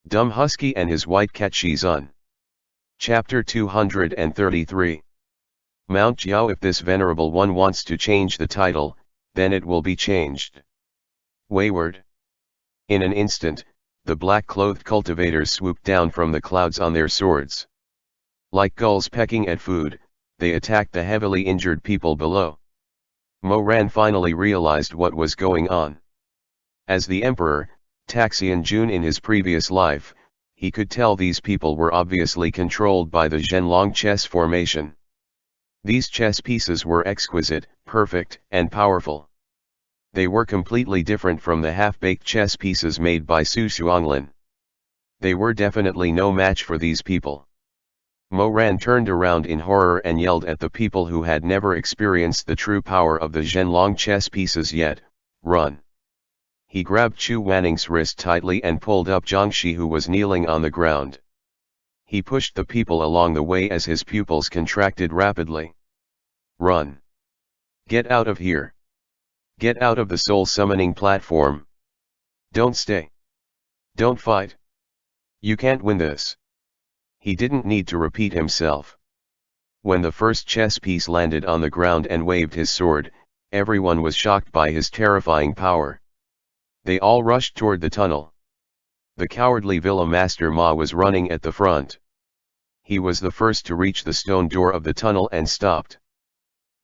Dumb Husky and his white cat Shizun. Chapter 233. Mount Jiao. If this venerable one wants to change the title, then it will be changed. Wayward. In an instant, the black-clothed cultivators swooped down from the clouds on their swords. Like gulls pecking at food, they attacked the heavily injured people below. Mo Ran finally realized what was going on. As the Emperor, Taxian Jun in his previous life, he could tell these people were obviously controlled by the Zhenlong chess formation. These chess pieces were exquisite, perfect, and powerful. They were completely different from the half-baked chess pieces made by Su Xuanglin. They were definitely no match for these people. Mo Ran turned around in horror and yelled at the people who had never experienced the true power of the Zhenlong chess pieces yet, "Run!" He grabbed Chu Wanning's wrist tightly and pulled up Jiangxi, who was kneeling on the ground. He pushed the people along the way as his pupils contracted rapidly. "Run! Get out of here! Get out of the soul-summoning platform! Don't stay! Don't fight! You can't win this!" He didn't need to repeat himself. When the first chess piece landed on the ground and waved his sword, everyone was shocked by his terrifying power. They all rushed toward the tunnel. The cowardly Villa Master Ma was running at the front. He was the first to reach the stone door of the tunnel and stopped.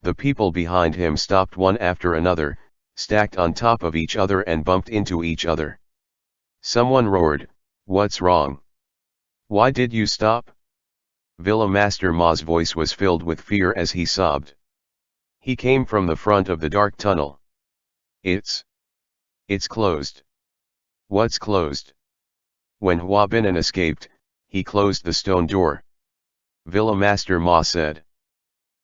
The people behind him stopped one after another, stacked on top of each other and bumped into each other. Someone roared, "What's wrong? Why did you stop?" Villa Master Ma's voice was filled with fear as he sobbed. He came from the front of the dark tunnel. It's closed." "What's closed?" "When Hua Binan escaped, he closed the stone door," Villa Master Ma said.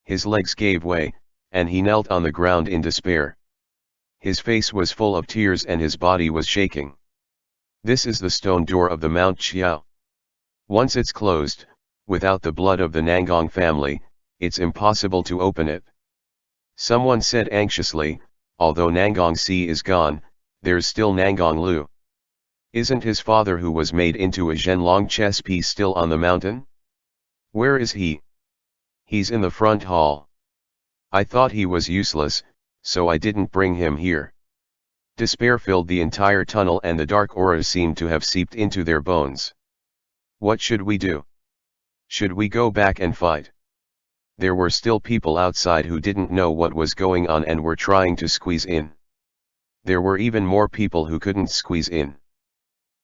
His legs gave way, and he knelt on the ground in despair. His face was full of tears and his body was shaking. "This is the stone door of the Mount Xiao. Once it's closed, without the blood of the Nangong family, it's impossible to open it." Someone said anxiously, "Although Nangong Si is gone, there's still Nangong Lu. Isn't his father, who was made into a Zhenlong chess piece, still on the mountain? Where is he?" "He's in the front hall. I thought he was useless, so I didn't bring him here." Despair filled the entire tunnel and the dark auras seemed to have seeped into their bones. "What should we do? Should we go back and fight?" There were still people outside who didn't know what was going on and were trying to squeeze in. There were even more people who couldn't squeeze in.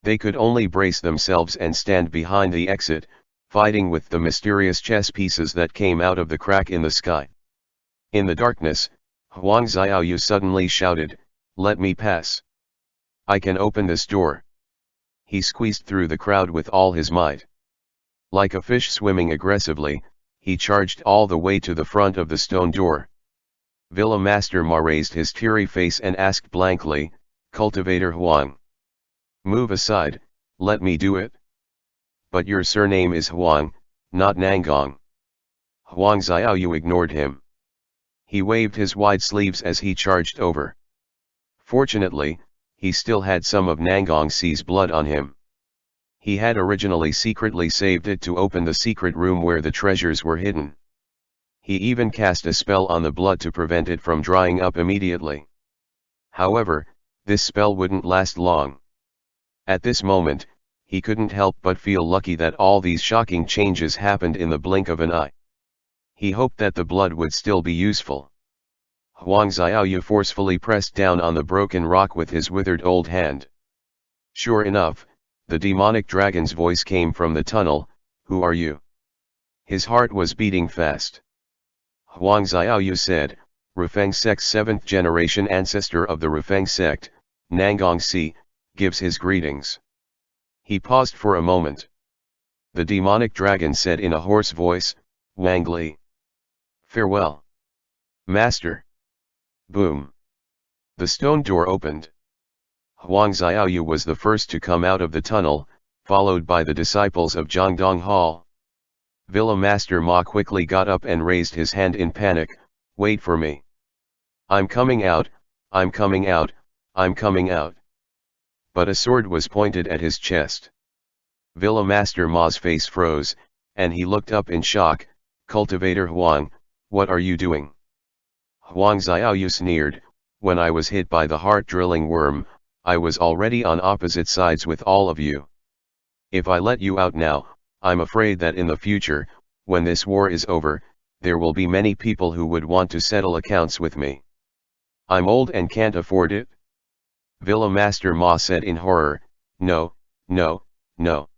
They could only brace themselves and stand behind the exit, fighting with the mysterious chess pieces that came out of the crack in the sky. In the darkness, Huang Xiaoyu suddenly shouted, "Let me pass. I can open this door." He squeezed through the crowd with all his might. Like a fish swimming aggressively, he charged all the way to the front of the stone door. Villa Master Ma raised his teary face and asked blankly, "Cultivator Huang, move aside, let me do it." "But your surname is Huang, not Nangong." Huang Xiaoyu ignored him. He waved his wide sleeves as he charged over. Fortunately, he still had some of Nangong Si's blood on him. He had originally secretly saved it to open the secret room where the treasures were hidden. He even cast a spell on the blood to prevent it from drying up immediately. However, this spell wouldn't last long. At this moment, he couldn't help but feel lucky that all these shocking changes happened in the blink of an eye. He hoped that the blood would still be useful. Huang Xiaoyu forcefully pressed down on the broken rock with his withered old hand. Sure enough, the demonic dragon's voice came from the tunnel, "Who are you?" His heart was beating fast. Huang Xiaoyu said, "Rufeng sect's 7th generation ancestor of the Rufeng sect, Nangong Si, gives his greetings." He paused for a moment. The demonic dragon said in a hoarse voice, "Wang Li. Farewell, Master." Boom. The stone door opened. Huang Xiaoyu was the first to come out of the tunnel, followed by the disciples of Jiangdong Hall. Villa Master Ma quickly got up and raised his hand in panic, "Wait for me. I'm coming out, I'm coming out, I'm coming out." But a sword was pointed at his chest. Villa Master Ma's face froze, and he looked up in shock. Cultivator Huang, what are you doing? Huang Xiaoyu sneered, when I was hit by the heart-drilling worm, I was already on opposite sides with all of you. If I let you out now, I'm afraid that in the future, when this war is over, there will be many people who would want to settle accounts with me. I'm old and can't afford it. Villa Master Ma said in horror, no, no, no.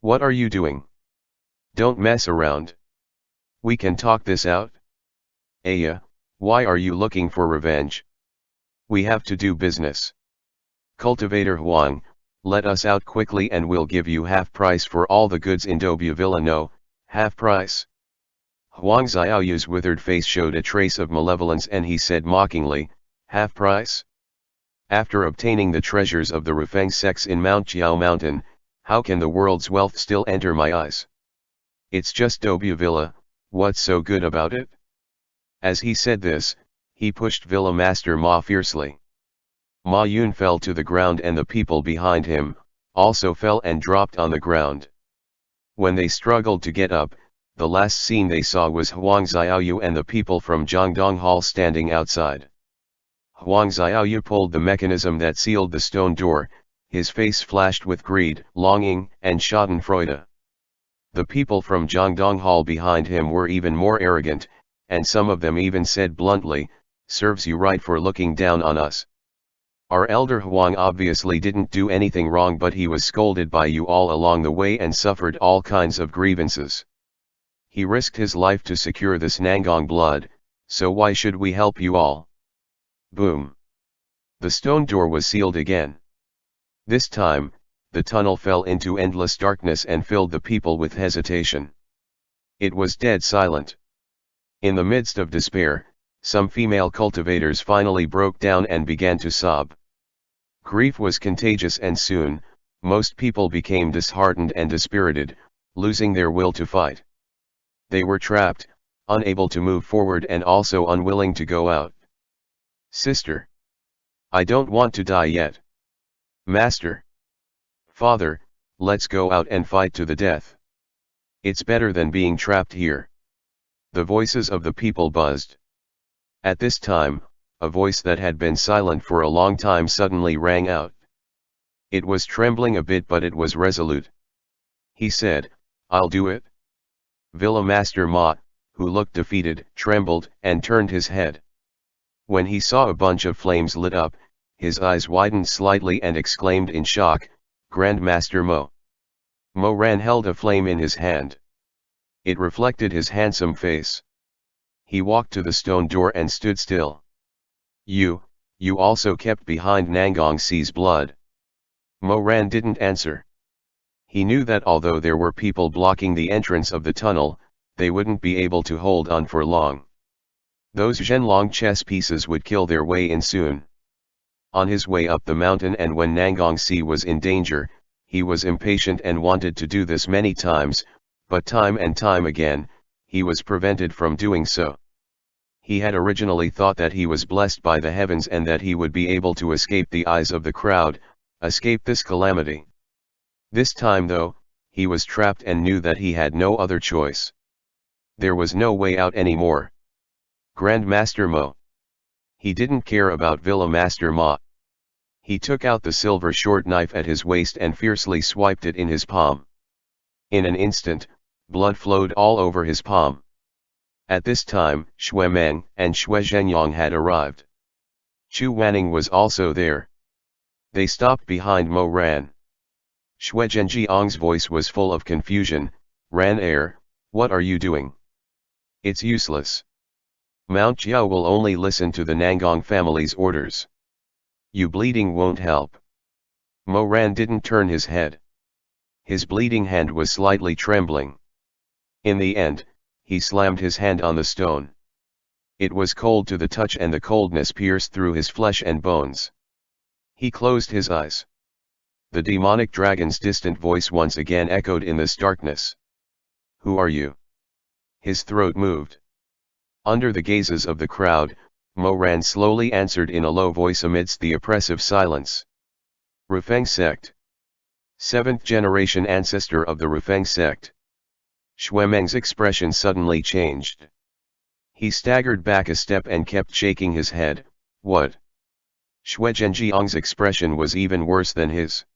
What are you doing? Don't mess around. We can talk this out. Aya, why are you looking for revenge? We have to do business. Cultivator Huang, let us out quickly and we'll give you half price for all the goods in Dobia Villa. No, half price. Huang Xiaoyu's withered face showed a trace of malevolence and he said mockingly, half price? After obtaining the treasures of the Rufeng sects in Mount Jiao Mountain, how can the world's wealth still enter my eyes? It's just Dobia Villa, what's so good about it? As he said this, he pushed Villa Master Ma fiercely. Ma Yun fell to the ground and the people behind him, also fell and dropped on the ground. When they struggled to get up, the last scene they saw was Huang Xiaoyu and the people from Jiangdong Hall standing outside. Huang Xiaoyu pulled the mechanism that sealed the stone door, his face flashed with greed, longing, and schadenfreude. The people from Jiangdong Hall behind him were even more arrogant, and some of them even said bluntly, serves you right for looking down on us. Our elder Huang obviously didn't do anything wrong, but he was scolded by you all along the way and suffered all kinds of grievances. He risked his life to secure this Nangong blood, so why should we help you all? Boom. The stone door was sealed again. This time, the tunnel fell into endless darkness and filled the people with hesitation. It was dead silent. In the midst of despair, some female cultivators finally broke down and began to sob. Grief was contagious and soon, most people became disheartened and dispirited, losing their will to fight. They were trapped, unable to move forward and also unwilling to go out. Sister. I don't want to die yet. Master. Father, let's go out and fight to the death. It's better than being trapped here. The voices of the people buzzed. At this time, a voice that had been silent for a long time suddenly rang out. It was trembling a bit, but it was resolute. He said, I'll do it. Villa Master Ma, who looked defeated, trembled and turned his head. When he saw a bunch of flames lit up, his eyes widened slightly and exclaimed in shock, Grandmaster Mo. Mo Ran held a flame in his hand. It reflected his handsome face. He walked to the stone door and stood still. You also kept behind Nangong Si's blood. Mo Ran didn't answer. He knew that although there were people blocking the entrance of the tunnel, they wouldn't be able to hold on for long. Those Zhenlong chess pieces would kill their way in soon. On his way up the mountain and when Nangong Si was in danger, he was impatient and wanted to do this many times, but time and time again, he was prevented from doing so. He had originally thought that he was blessed by the heavens and that he would be able to escape the eyes of the crowd, escape this calamity. This time though, he was trapped and knew that he had no other choice. There was no way out anymore. Grandmaster Mo. He didn't care about Villa Master Ma. He took out the silver short knife at his waist and fiercely swiped it in his palm. In an instant, blood flowed all over his palm. At this time, Xue Meng and Xue Zhenyang had arrived. Chu Wanning was also there. They stopped behind Mo Ran. Xue Zhenjiang's voice was full of confusion. Ran Air, what are you doing? It's useless. Mount Jiao will only listen to the Nangong family's orders. You bleeding won't help. Mo Ran didn't turn his head. His bleeding hand was slightly trembling. In the end, he slammed his hand on the stone. It was cold to the touch and the coldness pierced through his flesh and bones. He closed his eyes. The demonic dragon's distant voice once again echoed in this darkness. Who are you? His throat moved. Under the gazes of the crowd, Mo Ran slowly answered in a low voice amidst the oppressive silence. Rufeng sect. Seventh generation ancestor of the Rufeng sect. Xuemeng's expression suddenly changed. He staggered back a step and kept shaking his head. What? Xue Zhenjiang's expression was even worse than his.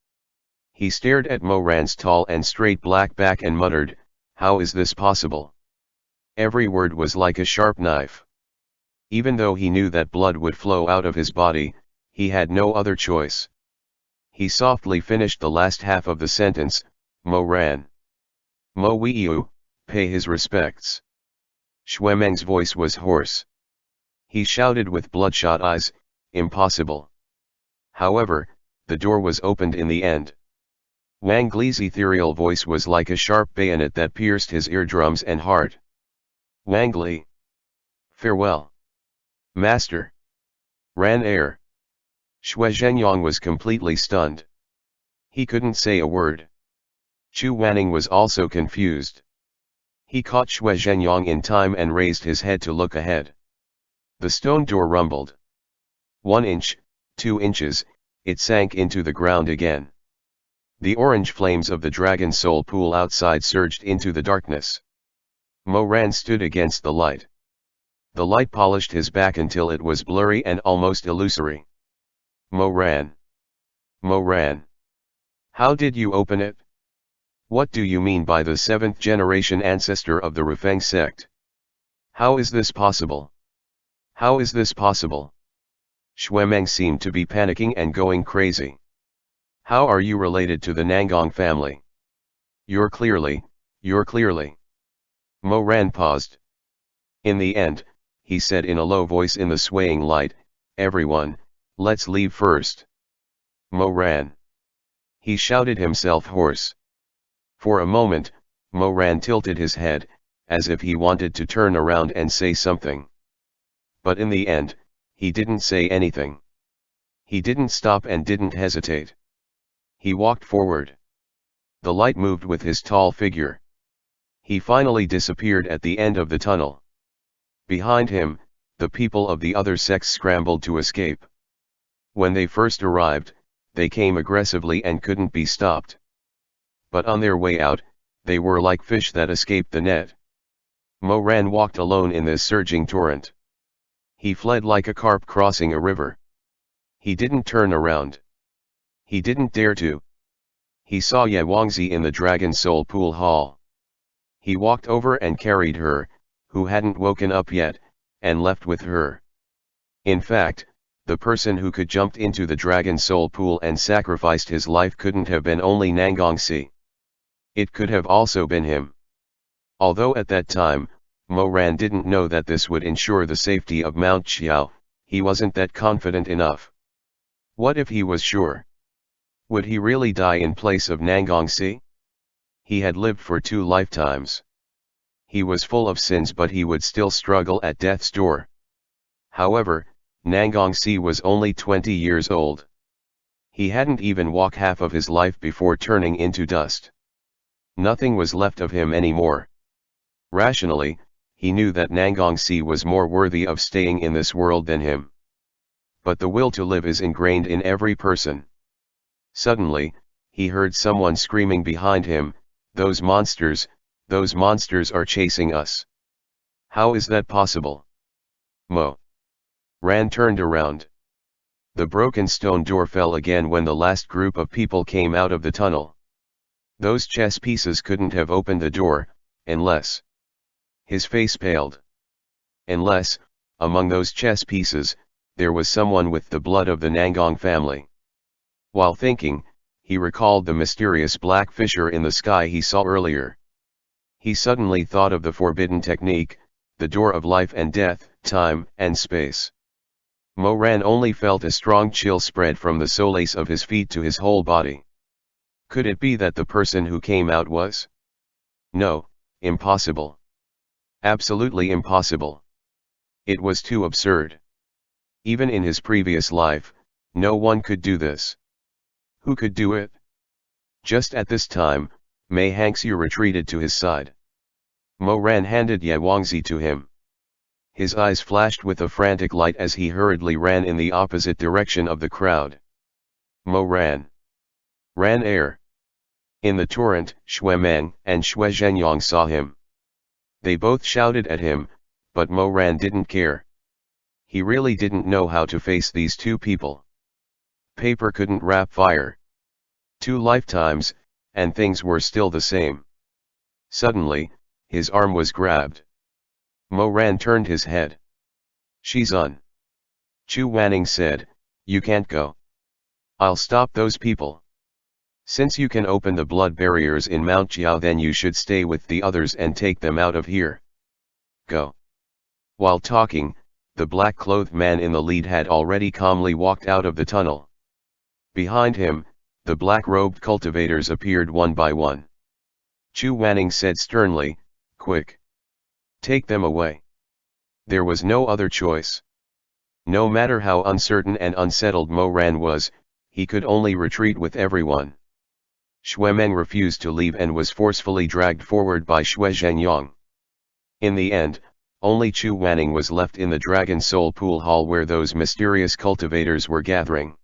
He stared at Mo Ran's tall and straight black back and muttered, "How is this possible?" Every word was like a sharp knife. Even though he knew that blood would flow out of his body, he had no other choice. He softly finished the last half of the sentence, "Mo Ran. Mo Weiyu, pay his respects." Xuemeng's voice was hoarse. He shouted with bloodshot eyes, "Impossible." However, the door was opened in the end. Wang Li's ethereal voice was like a sharp bayonet that pierced his eardrums and heart. "Wang Li. Farewell. Master." Ran air. Xue Zhenyang was completely stunned. He couldn't say a word. Chu Wanning was also confused. He caught Xue Zhenyang in time and raised his head to look ahead. The stone door rumbled. 1 inch, 2 inches, it sank into the ground again. The orange flames of the dragon soul pool outside surged into the darkness. Mo Ran stood against the light. The light polished his back until it was blurry and almost illusory. "Mo Ran. Mo Ran. How did you open it? What do you mean by the 7th generation ancestor of the Rufeng sect? How is this possible? How is this possible?" Xuemeng seemed to be panicking and going crazy. "How are you related to the Nangong family? You're clearly. Mo Ran paused. "In the end," he said in a low voice in the swaying light, "everyone, let's leave first." "Mo Ran." He shouted himself hoarse. For a moment, Mo Ran tilted his head, as if he wanted to turn around and say something. But in the end, he didn't say anything. He didn't stop and didn't hesitate. He walked forward. The light moved with his tall figure. He finally disappeared at the end of the tunnel. Behind him, the people of the other sects scrambled to escape. When they first arrived, they came aggressively and couldn't be stopped. But on their way out, they were like fish that escaped the net. Mo Ran walked alone in this surging torrent. He fled like a carp crossing a river. He didn't turn around. He didn't dare to. He saw Ye Wangzi in the Dragon Soul Pool Hall. He walked over and carried her, who hadn't woken up yet, and left with her. In fact, the person who could jumped into the Dragon Soul Pool and sacrificed his life couldn't have been only Nangongsi. It could have also been him. Although at that time, Mo Ran didn't know that this would ensure the safety of Mount Xiao, he wasn't that confident enough. What if he was sure? Would he really die in place of Nangongsi? He had lived for 2 lifetimes. He was full of sins, but he would still struggle at death's door. However, Nangongsi was only 20 years old. He hadn't even walked half of his life before turning into dust. Nothing was left of him anymore. Rationally, he knew that Nangongsi was more worthy of staying in this world than him. But the will to live is ingrained in every person. Suddenly, he heard someone screaming behind him, those monsters are chasing us." "How is that possible?" Mo Ran turned around. The broken stone door fell again when the last group of people came out of the tunnel. Those chess pieces couldn't have opened the door, unless... His face paled. Unless, among those chess pieces, there was someone with the blood of the Nangong family. While thinking, he recalled the mysterious black fissure in the sky he saw earlier. He suddenly thought of the forbidden technique, the door of life and death, time and space. Mo Ran only felt a strong chill spread from the solace of his feet to his whole body. Could it be that the person who came out was? No, impossible. Absolutely impossible. It was too absurd. Even in his previous life, no one could do this. Who could do it? Just at this time, Mei Hangxiu retreated to his side. Mo Ran handed Ye Wangzi to him. His eyes flashed with a frantic light as he hurriedly ran in the opposite direction of the crowd. Mo ran air. In the torrent, Xue Meng and Xue Zhenyang saw him. They both shouted at him, but Mo Ran didn't care. He really didn't know how to face these two people. Paper couldn't wrap fire. 2 lifetimes, and things were still the same. Suddenly, his arm was grabbed. Mo Ran turned his head. Shizun. Chu Wanning said, "You can't go. I'll stop those people. Since you can open the blood barriers in Mount Jiao, then you should stay with the others and take them out of here. Go." While talking, the black-clothed man in the lead had already calmly walked out of the tunnel. Behind him, the black-robed cultivators appeared one by one. Chu Wanning said sternly, "Quick! Take them away." There was no other choice. No matter how uncertain and unsettled Mo Ran was, he could only retreat with everyone. Xue Meng refused to leave and was forcefully dragged forward by Xue Zhenyang. In the end, only Chu Wanning was left in the Dragon Soul Pool Hall where those mysterious cultivators were gathering.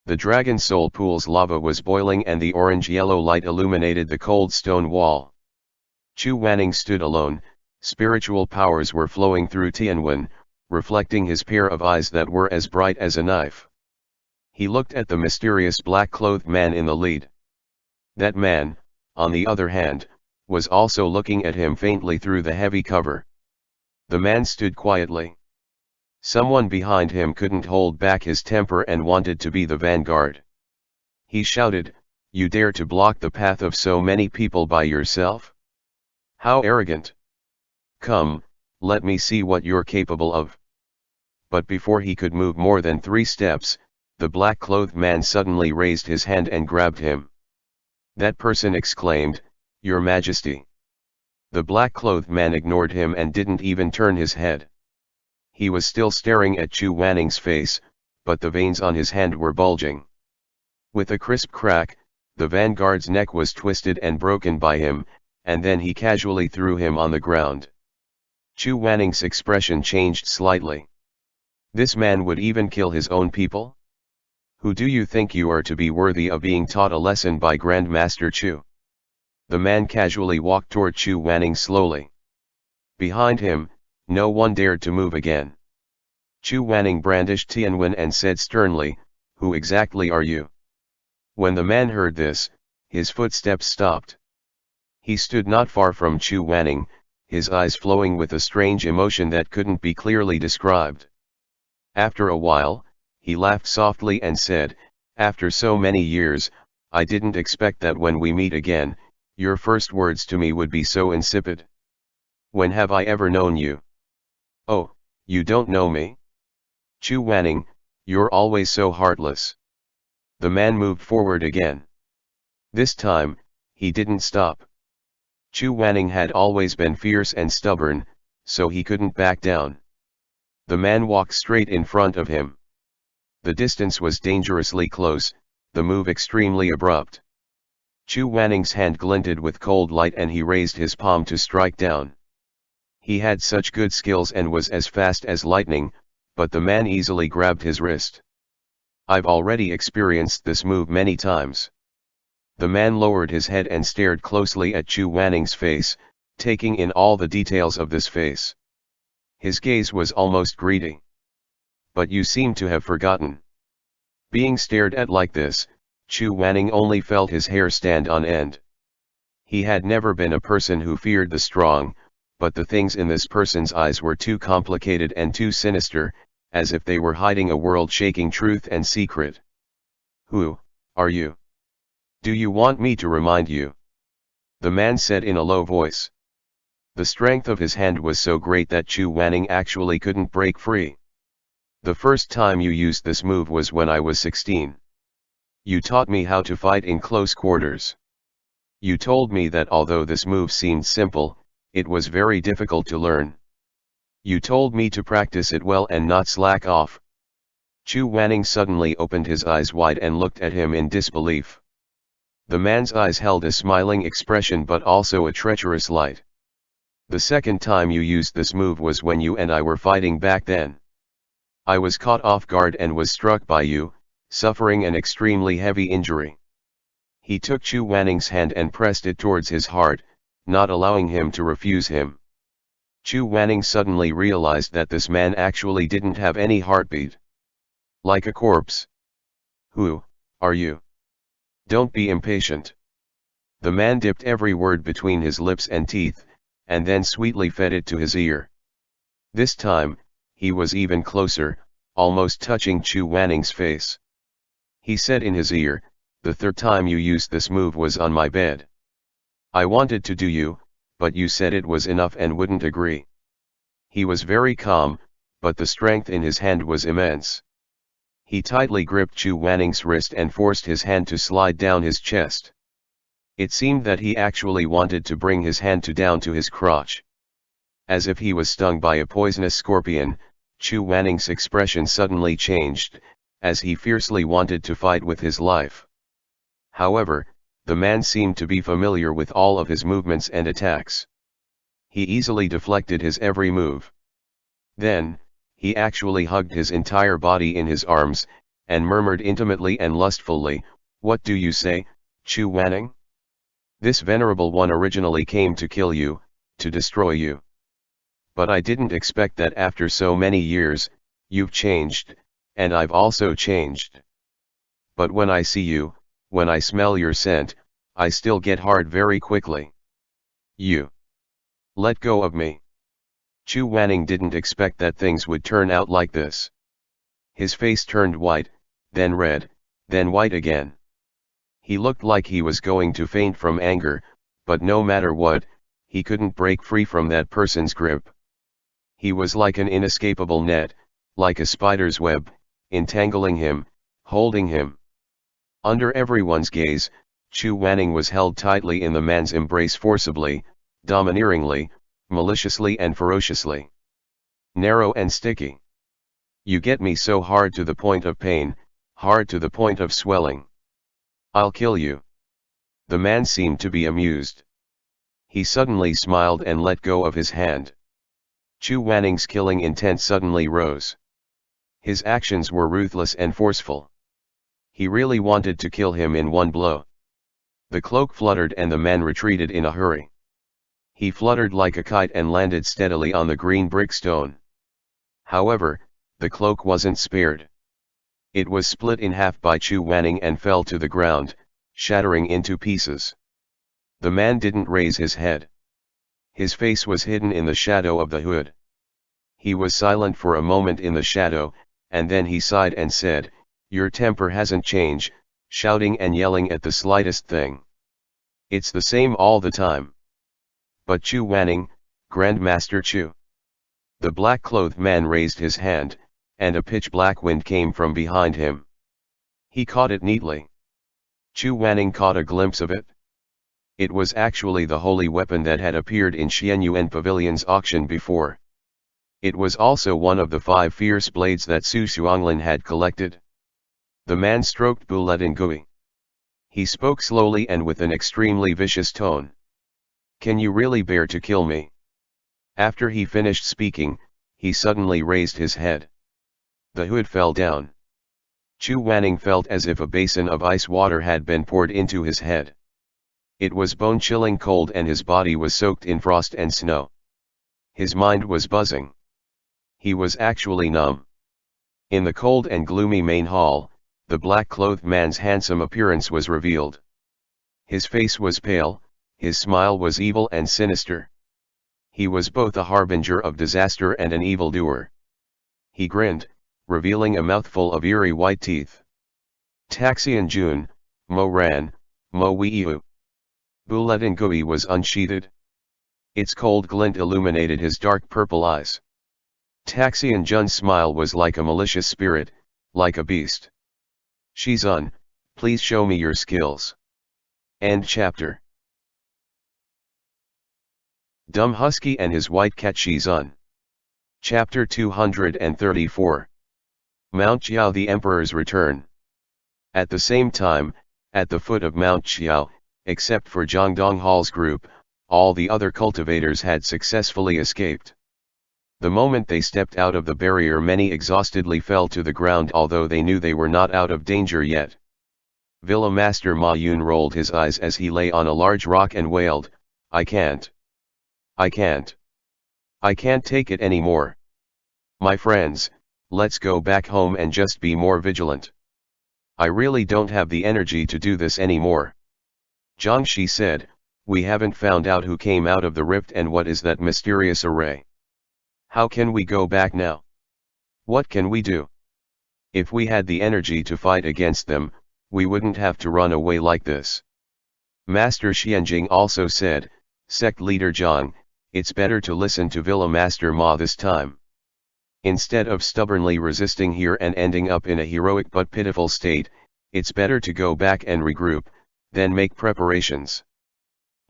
The Dragon Soul Pool's lava was boiling and the orange-yellow light illuminated the cold stone wall. Chu Wanning stood alone, spiritual powers were flowing through Tianwen, reflecting his pair of eyes that were as bright as a knife. He looked at the mysterious black-clothed man in the lead. That man, on the other hand, was also looking at him faintly through the heavy cover. The man stood quietly. Someone behind him couldn't hold back his temper and wanted to be the vanguard. He shouted, "You dare to block the path of so many people by yourself? How arrogant! Come, let me see what you're capable of." But before he could move more than 3 steps, the black-clothed man suddenly raised his hand and grabbed him. That person exclaimed, "Your Majesty." The black-clothed man ignored him and didn't even turn his head. He was still staring at Chu Wanning's face, but the veins on his hand were bulging. With a crisp crack, the vanguard's neck was twisted and broken by him, and then he casually threw him on the ground. Chu Wanning's expression changed slightly. This man would even kill his own people? Who do you think you are to be worthy of being taught a lesson by Grand Master Chu? The man casually walked toward Chu Wanning slowly. Behind him, no one dared to move again. Chu Wanning brandished Tianwen and said sternly, "Who exactly are you?" When the man heard this, his footsteps stopped. He stood not far from Chu Wanning, his eyes flowing with a strange emotion that couldn't be clearly described. After a while, he laughed softly and said, "After so many years, I didn't expect that when we meet again, your first words to me would be so insipid. When have I ever known you? Oh, you don't know me? Chu Wanning, you're always so heartless." The man moved forward again. This time, he didn't stop. Chu Wanning had always been fierce and stubborn, so he couldn't back down. The man walked straight in front of him. The distance was dangerously close, the move extremely abrupt. Chu Wanning's hand glinted with cold light and he raised his palm to strike down. He had such good skills and was as fast as lightning, but the man easily grabbed his wrist. "I've already experienced this move many times." The man lowered his head and stared closely at Chu Wanning's face, taking in all the details of this face. His gaze was almost greedy. "But you seem to have forgotten." Being stared at like this, Chu Wanning only felt his hair stand on end. He had never been a person who feared the strong, but the things in this person's eyes were too complicated and too sinister, as if they were hiding a world-shaking truth and secret. "Who are you? Do you want me to remind you?" the man said in a low voice. The strength of his hand was so great that Chu Wanning actually couldn't break free. "The first time you used this move was when I was 16. You taught me how to fight in close quarters. You told me that although this move seemed simple, it was very difficult to learn. You told me to practice it well and not slack off." Chu Wanning suddenly opened his eyes wide and looked at him in disbelief. The man's eyes held a smiling expression but also a treacherous light. "The second time you used this move was when you and I were fighting back then. I was caught off guard and was struck by you, suffering an extremely heavy injury." He took Chu Wanning's hand and pressed it towards his heart, not allowing him to refuse him. Chu Wanning suddenly realized that this man actually didn't have any heartbeat. Like a corpse. Who are you? Don't be impatient. The man dipped every word between his lips and teeth, and then sweetly fed it to his ear. This time, he was even closer, almost touching Chu Wanning's face. He said in his ear, "The third time you used this move was on my bed. I wanted to do you, but you said it was enough and wouldn't agree." He was very calm, but the strength in his hand was immense. He tightly gripped Chu Wanning's wrist and forced his hand to slide down his chest. It seemed that he actually wanted to bring his hand down to his crotch. As if he was stung by a poisonous scorpion, Chu Wanning's expression suddenly changed, as he fiercely wanted to fight with his life. However, the man seemed to be familiar with all of his movements and attacks. He easily deflected his every move. Then, he actually hugged his entire body in his arms, and murmured intimately and lustfully, "What do you say, Chu Wanning? This venerable one originally came to kill you, to destroy you. But I didn't expect that after so many years, you've changed, and I've also changed. But when I see you, when I smell your scent, I still get hard very quickly. You let go of me." Chu Wanning didn't expect that things would turn out like this. His face turned white, then red, then white again. He looked like he was going to faint from anger, but no matter what, he couldn't break free from that person's grip. He was like an inescapable net, like a spider's web, entangling him, holding him. Under everyone's gaze, Chu Wanning was held tightly in the man's embrace forcibly, domineeringly, maliciously and ferociously. Narrow and sticky. You get me so hard to the point of pain, hard to the point of swelling. I'll kill you. The man seemed to be amused. He suddenly smiled and let go of his hand. Chu Wanning's killing intent suddenly rose. His actions were ruthless and forceful. He really wanted to kill him in one blow. The cloak fluttered and the man retreated in a hurry. He fluttered like a kite and landed steadily on the green brick stone. However, the cloak wasn't spared. It was split in half by Chu Wanning and fell to the ground, shattering into pieces. The man didn't raise his head. His face was hidden in the shadow of the hood. He was silent for a moment in the shadow, and then he sighed and said, "Your temper hasn't changed," shouting and yelling at the slightest thing. "It's the same all the time." "But Chu Wanning, Grandmaster Chu." The black-clothed man raised his hand, and a pitch-black wind came from behind him. He caught it neatly. Chu Wanning caught a glimpse of it. It was actually the holy weapon that had appeared in Xianyuan Pavilion's auction before. It was also one of the 5 fierce blades that Su Xuanglin had collected. The man stroked Buletin Gui. He spoke slowly and with an extremely vicious tone. "Can you really bear to kill me?" After he finished speaking, he suddenly raised his head. The hood fell down. Chu Wanning felt as if a basin of ice water had been poured into his head. It was bone-chilling cold and his body was soaked in frost and snow. His mind was buzzing. He was actually numb. In the cold and gloomy main hall, the black-clothed man's handsome appearance was revealed. His face was pale, his smile was evil and sinister. He was both a harbinger of disaster and an evildoer. He grinned, revealing a mouthful of eerie white teeth. "Taxian Jun, Mo Ran, Mo Weiu." Buletin Gui was unsheathed. Its cold glint illuminated his dark purple eyes. Taxian Jun's smile was like a malicious spirit, like a beast. "Shizun, please show me your skills." End chapter. Dumb Husky and his white cat Shizun. Chapter 234. Mount Qiao, the Emperor's Return. At the same time, at the foot of Mount Qiao, except for Zhang Donghall's group, all the other cultivators had successfully escaped. The moment they stepped out of the barrier, many exhaustedly fell to the ground, although they knew they were not out of danger yet. Villa Master Ma Yun rolled his eyes as he lay on a large rock and wailed, I can't. I can't. I can't take it anymore. My friends, let's go back home and just be more vigilant. I really don't have the energy to do this anymore. Jiang Shi said, we haven't found out who came out of the rift and what is that mysterious array. How can we go back now? What can we do? If we had the energy to fight against them, we wouldn't have to run away like this. Master Xianjing also said, Sect Leader Zhang, it's better to listen to Villa Master Ma this time. Instead of stubbornly resisting here and ending up in a heroic but pitiful state, it's better to go back and regroup, then make preparations.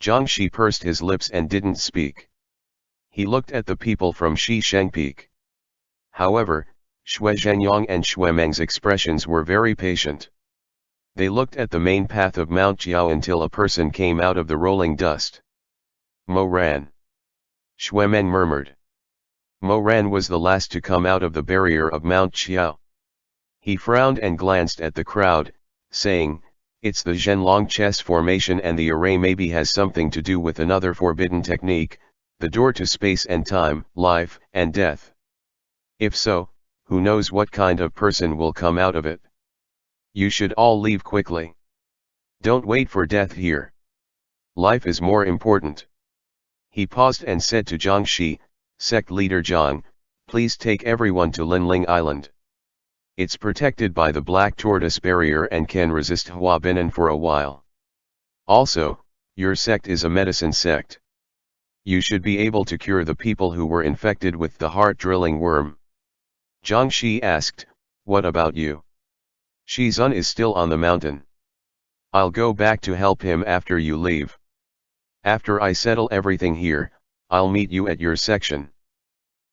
Jiang Shi pursed his lips and didn't speak. He looked at the people from Shisheng Peak. However, Xue Zhenyang and Xue Meng's expressions were very patient. They looked at the main path of Mount Jiao until a person came out of the rolling dust. Mo Ran. Xue Meng murmured. Mo Ran was the last to come out of the barrier of Mount Jiao. He frowned and glanced at the crowd, saying, it's the Zhenlong chess formation and the array maybe has something to do with another forbidden technique, the door to space and time, life and death. If so, who knows what kind of person will come out of it. You should all leave quickly. Don't wait for death here. Life is more important. He paused and said to Jiang Shi, Sect Leader Jiang, please take everyone to Linling Island. It's protected by the Black Tortoise Barrier and can resist Hua Binan for a while. Also, your sect is a medicine sect. You should be able to cure the people who were infected with the heart-drilling worm. Jiang Shi asked, what about you? Shizun is still on the mountain. I'll go back to help him after you leave. After I settle everything here, I'll meet you at your section.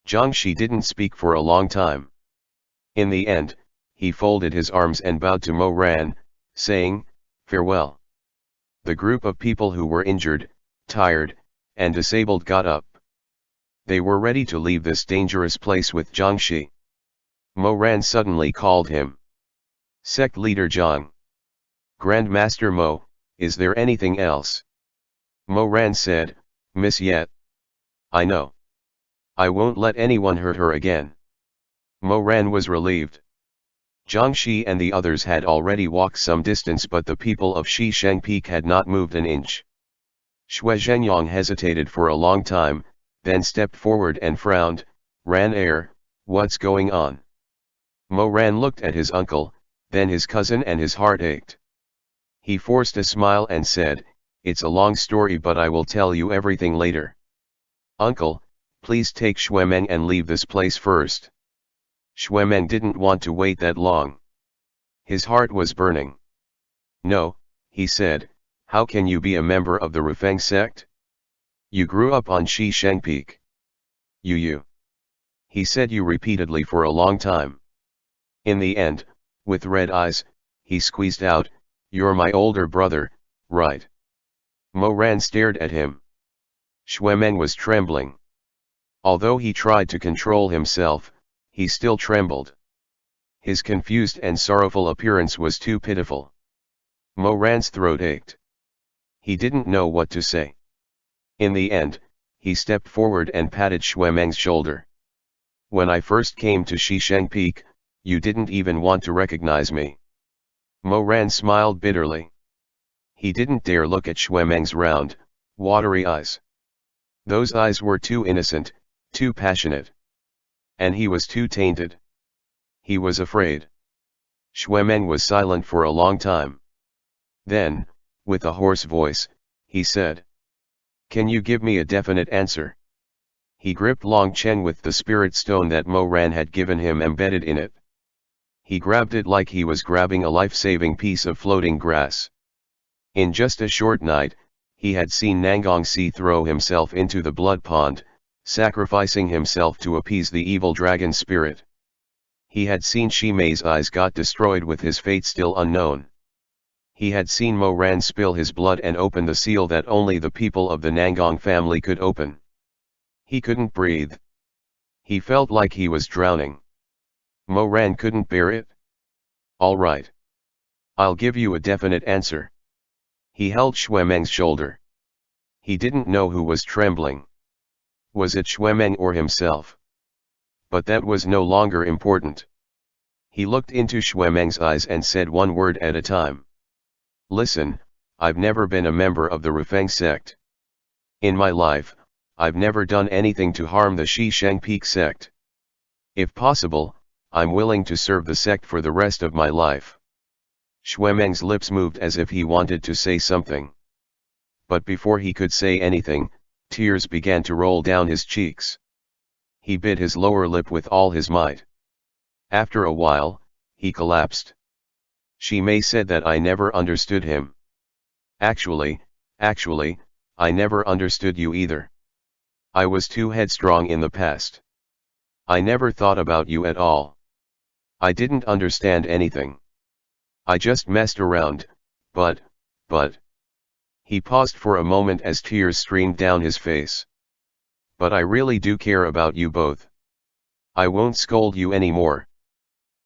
Jiang Shi didn't speak for a long time. In the end, he folded his arms and bowed to Mo Ran, saying, farewell. The group of people who were injured, tired, and disabled got up. They were ready to leave this dangerous place with Jiang Shi. Mo Ran suddenly called him. Sect Leader Jiang. Grand Master Mo, is there anything else? Mo Ran said, Miss Yet. I know. I won't let anyone hurt her again. Mo Ran was relieved. Jiang Shi and the others had already walked some distance, but the people of Shisheng Peak had not moved an inch. Xue Zhenyang hesitated for a long time, then stepped forward and frowned, Ran what's going on? Mo Ran looked at his uncle, then his cousin, and his heart ached. He forced a smile and said, it's a long story, but I will tell you everything later. Uncle, please take Xue Meng and leave this place first. Xue Meng didn't want to wait that long. His heart was burning. No, he said, how can you be a member of the Rufeng sect? You grew up on Shisheng Peak. You. He said you repeatedly for a long time. In the end, with red eyes, he squeezed out, you're my older brother, right? Mo Ran stared at him. Xue Meng was trembling. Although he tried to control himself, he still trembled. His confused and sorrowful appearance was too pitiful. Mo Ran's throat ached. He didn't know what to say. In the end, he stepped forward and patted Xue Meng's shoulder. When I first came to Shisheng Peak, you didn't even want to recognize me. Mo Ran smiled bitterly. He didn't dare look at Xue Meng's round, watery eyes. Those eyes were too innocent, too passionate. And he was too tainted. He was afraid. Xue Meng was silent for a long time. Then, with a hoarse voice, he said, can you give me a definite answer? He gripped Long Chen with the spirit stone that Mo Ran had given him embedded in it. He grabbed it like he was grabbing a life-saving piece of floating grass. In just a short night, he had seen Nangong Si throw himself into the blood pond, sacrificing himself to appease the evil dragon spirit. He had seen Shi Mei's eyes got destroyed with his fate still unknown. He had seen Mo Ran spill his blood and open the seal that only the people of the Nangong family could open. He couldn't breathe. He felt like he was drowning. Mo Ran couldn't bear it. All right. I'll give you a definite answer. He held Xuemeng's shoulder. He didn't know who was trembling. Was it Xuemeng or himself? But that was no longer important. He looked into Xuemeng's eyes and said one word at a time. Listen, I've never been a member of the Rufeng sect. In my life, I've never done anything to harm the Shisheng Peak sect. If possible, I'm willing to serve the sect for the rest of my life. Xuemeng's lips moved as if he wanted to say something. But before he could say anything, tears began to roll down his cheeks. He bit his lower lip with all his might. After a while, he collapsed. Shi Mei said that I never understood him. Actually, I never understood you either. I was too headstrong in the past. I never thought about you at all. I didn't understand anything. I just messed around, but. He paused for a moment as tears streamed down his face. But I really do care about you both. I won't scold you anymore.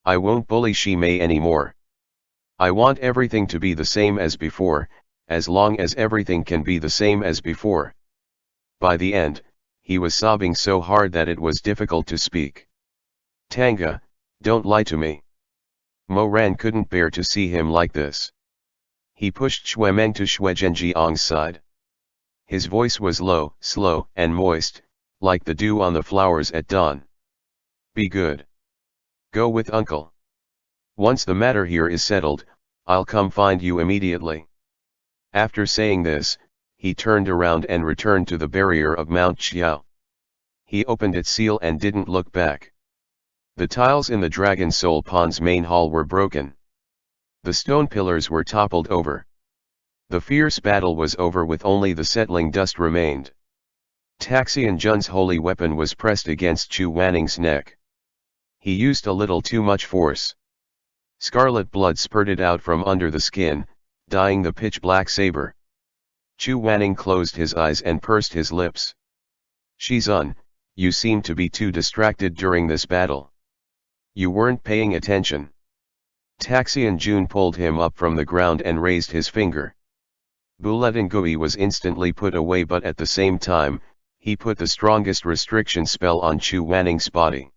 I won't bully Shi Mei anymore. I want everything to be the same as before, as long as everything can be the same as before. By the end, he was sobbing so hard that it was difficult to speak. Tanga, don't lie to me. Mo Ran couldn't bear to see him like this. He pushed Xuemeng to Xue Zhenjiang's side. His voice was low, slow, and moist, like the dew on the flowers at dawn. Be good. Go with uncle. Once the matter here is settled, I'll come find you immediately. After saying this, he turned around and returned to the barrier of Mount Xiao. He opened its seal and didn't look back. The tiles in the Dragon Soul Pond's main hall were broken. The stone pillars were toppled over. The fierce battle was over with only the settling dust remained. Taxian Jun's holy weapon was pressed against Chu Wanning's neck. He used a little too much force. Scarlet blood spurted out from under the skin, dyeing the pitch-black saber. Chu Wanning closed his eyes and pursed his lips. Shizun, you seem to be too distracted during this battle. You weren't paying attention. Taxian Jun pulled him up from the ground and raised his finger. Buletangui was instantly put away, but at the same time, he put the strongest restriction spell on Chu Wanning's body.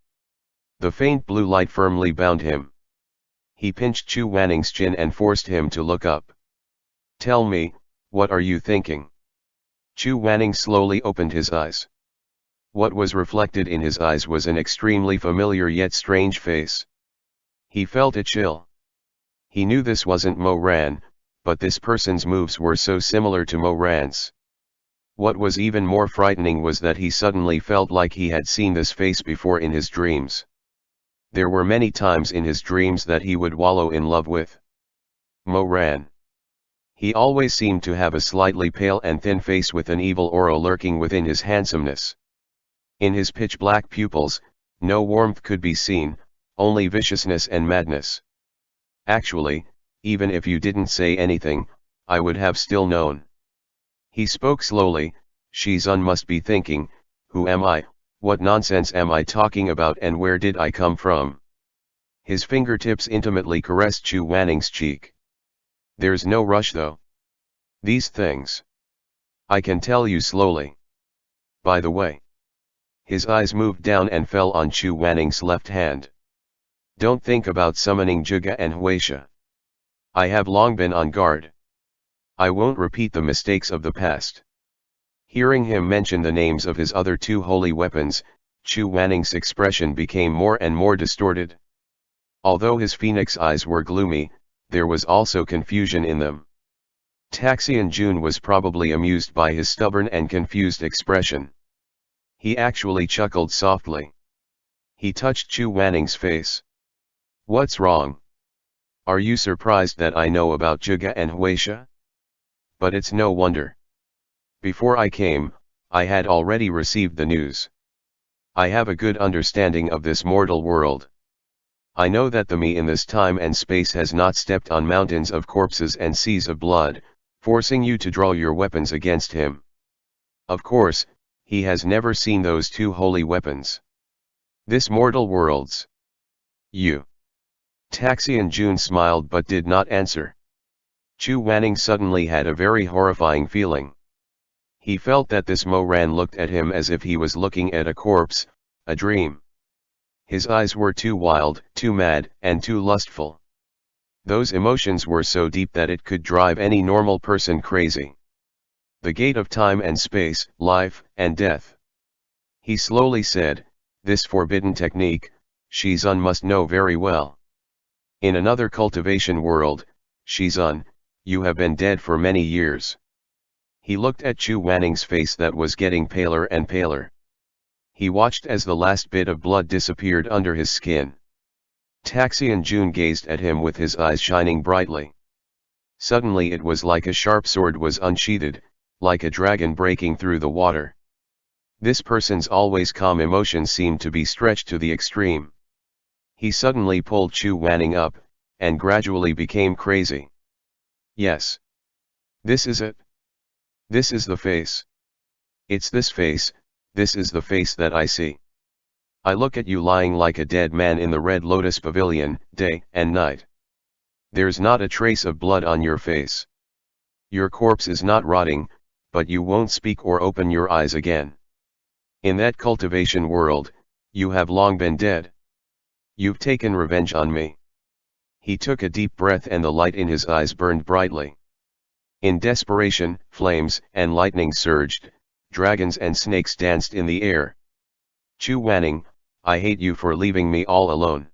The faint blue light firmly bound him. He pinched Chu Wanning's chin and forced him to look up. Tell me, what are you thinking? Chu Wanning slowly opened his eyes. What was reflected in his eyes was an extremely familiar yet strange face. He felt a chill. He knew this wasn't Mo Ran, but this person's moves were so similar to Mo Ran's. What was even more frightening was that he suddenly felt like he had seen this face before in his dreams. There were many times in his dreams that he would wallow in love with Mo Ran. He always seemed to have a slightly pale and thin face with an evil aura lurking within his handsomeness. In his pitch-black pupils, no warmth could be seen, only viciousness and madness. Actually, even if you didn't say anything, I would have still known. He spoke slowly. Shizun must be thinking, who am I, what nonsense am I talking about, and where did I come from? His fingertips intimately caressed Chu Wanning's cheek. There's no rush though. These things. I can tell you slowly. By the way. His eyes moved down and fell on Chu Wanning's left hand. Don't think about summoning Zhiga and Huaxia. I have long been on guard. I won't repeat the mistakes of the past. Hearing him mention the names of his other two holy weapons, Chu Wanning's expression became more and more distorted. Although his phoenix eyes were gloomy, there was also confusion in them. Taxian Jun was probably amused by his stubborn and confused expression. He actually chuckled softly. He touched Chu Wanning's face. What's wrong? Are you surprised that I know about Zhiga and Huaxia? But it's no wonder. Before I came, I had already received the news. I have a good understanding of this mortal world. I know that the me in this time and space has not stepped on mountains of corpses and seas of blood, forcing you to draw your weapons against him. Of course, he has never seen those two holy weapons. This mortal world's. You. Taxi and June smiled but did not answer. Chu Wanning suddenly had a very horrifying feeling. He felt that this Mo Ran looked at him as if he was looking at a corpse, a dream. His eyes were too wild, too mad, and too lustful. Those emotions were so deep that it could drive any normal person crazy. The gate of time and space, life and death. He slowly said, "This forbidden technique, Shizun must know very well. In another cultivation world, Shizun, you have been dead for many years." He looked at Chu Wanning's face that was getting paler and paler. He watched as the last bit of blood disappeared under his skin. Taxi and June gazed at him with his eyes shining brightly. Suddenly it was like a sharp sword was unsheathed, like a dragon breaking through the water. This person's always calm emotions seemed to be stretched to the extreme. He suddenly pulled Chu Wanning up, and gradually became crazy. Yes. This is it. This is the face. It's this face, this is the face that I see. I look at you lying like a dead man in the Red Lotus Pavilion, day and night. There's not a trace of blood on your face. Your corpse is not rotting, but you won't speak or open your eyes again. In that cultivation world, you have long been dead. You've taken revenge on me. He took a deep breath and the light in his eyes burned brightly. In desperation, flames and lightning surged, dragons and snakes danced in the air. Chu Wanning, I hate you for leaving me all alone.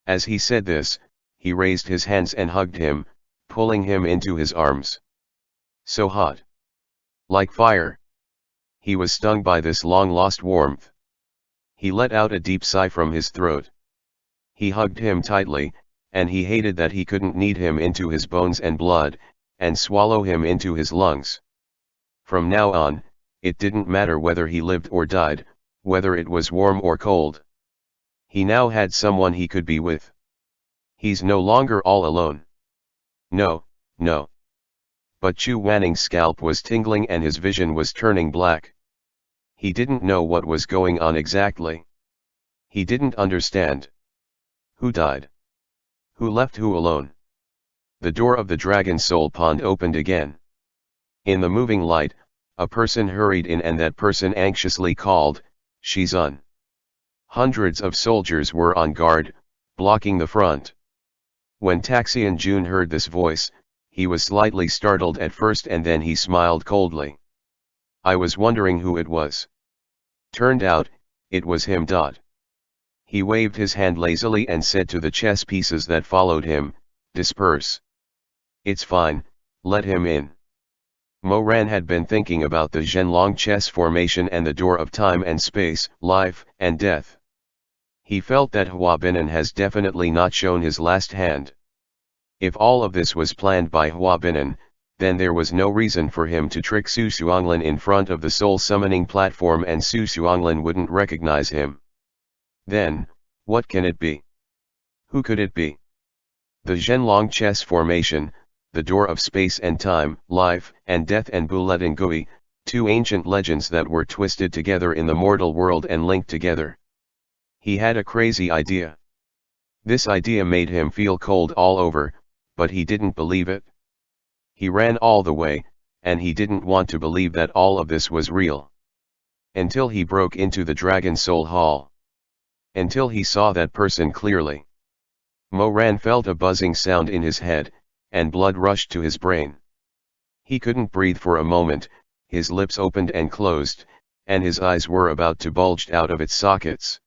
As he said this, he raised his hands and hugged him, pulling him into his arms. So hot. Like fire. He was stung by this long-lost warmth. He let out a deep sigh from his throat. He hugged him tightly, and he hated that he couldn't knead him into his bones and blood, and swallow him into his lungs. From now on, it didn't matter whether he lived or died, whether it was warm or cold. He now had someone he could be with. He's no longer all alone. No, no. But Chu Wanning's scalp was tingling and his vision was turning black. He didn't know what was going on exactly. He didn't understand. Who died? Who left who alone? The door of the Dragon Soul Pond opened again. In the moving light, a person hurried in and that person anxiously called, Shizun. Hundreds of soldiers were on guard, blocking the front. When Taxi and June heard this voice, he was slightly startled at first and then he smiled coldly. I was wondering who it was. Turned out, it was him. He waved his hand lazily and said to the chess pieces that followed him, disperse. It's fine, let him in. Mo Ran had been thinking about the Zhenlong chess formation and the door of time and space, life and death. He felt that Hua Binan has definitely not shown his last hand. If all of this was planned by Hua Binan, then there was no reason for him to trick Su Xuanglin in front of the soul summoning platform and Su Xuanglin wouldn't recognize him. Then, what can it be? Who could it be? The Zhenlong chess formation, the door of space and time, life and death and Buletin Gui, two ancient legends that were twisted together in the mortal world and linked together. He had a crazy idea. This idea made him feel cold all over, but he didn't believe it. He ran all the way, and he didn't want to believe that all of this was real. Until he broke into the Dragon Soul Hall. Until he saw that person clearly. Mo Ran felt a buzzing sound in his head, and blood rushed to his brain. He couldn't breathe for a moment, his lips opened and closed, and his eyes were about to bulge out of its sockets.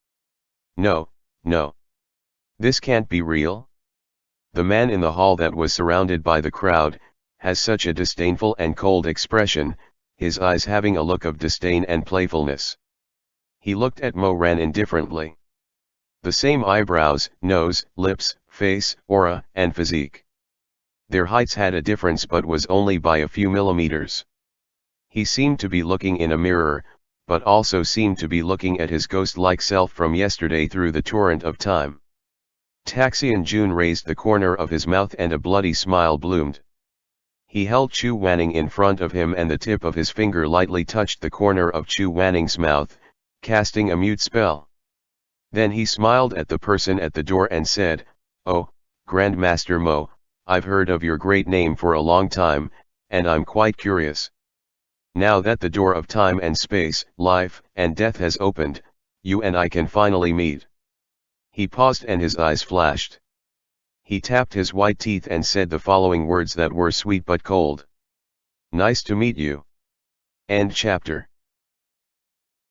No, no. This can't be real. The man in the hall that was surrounded by the crowd, has such a disdainful and cold expression, his eyes having a look of disdain and playfulness. He looked at Mo Ran indifferently. The same eyebrows, nose, lips, face, aura, and physique. Their heights had a difference but was only by a few millimeters. He seemed to be looking in a mirror, but also seemed to be looking at his ghost-like self from yesterday through the torrent of time. Taxi and June raised the corner of his mouth and a bloody smile bloomed. He held Chu Wanning in front of him and the tip of his finger lightly touched the corner of Chu Wanning's mouth, casting a mute spell. Then he smiled at the person at the door and said, Oh, Grandmaster Mo, I've heard of your great name for a long time, and I'm quite curious. Now that the door of time and space, life and death has opened, you and I can finally meet. He paused and his eyes flashed. He tapped his white teeth and said the following words that were sweet but cold. Nice to meet you. End chapter.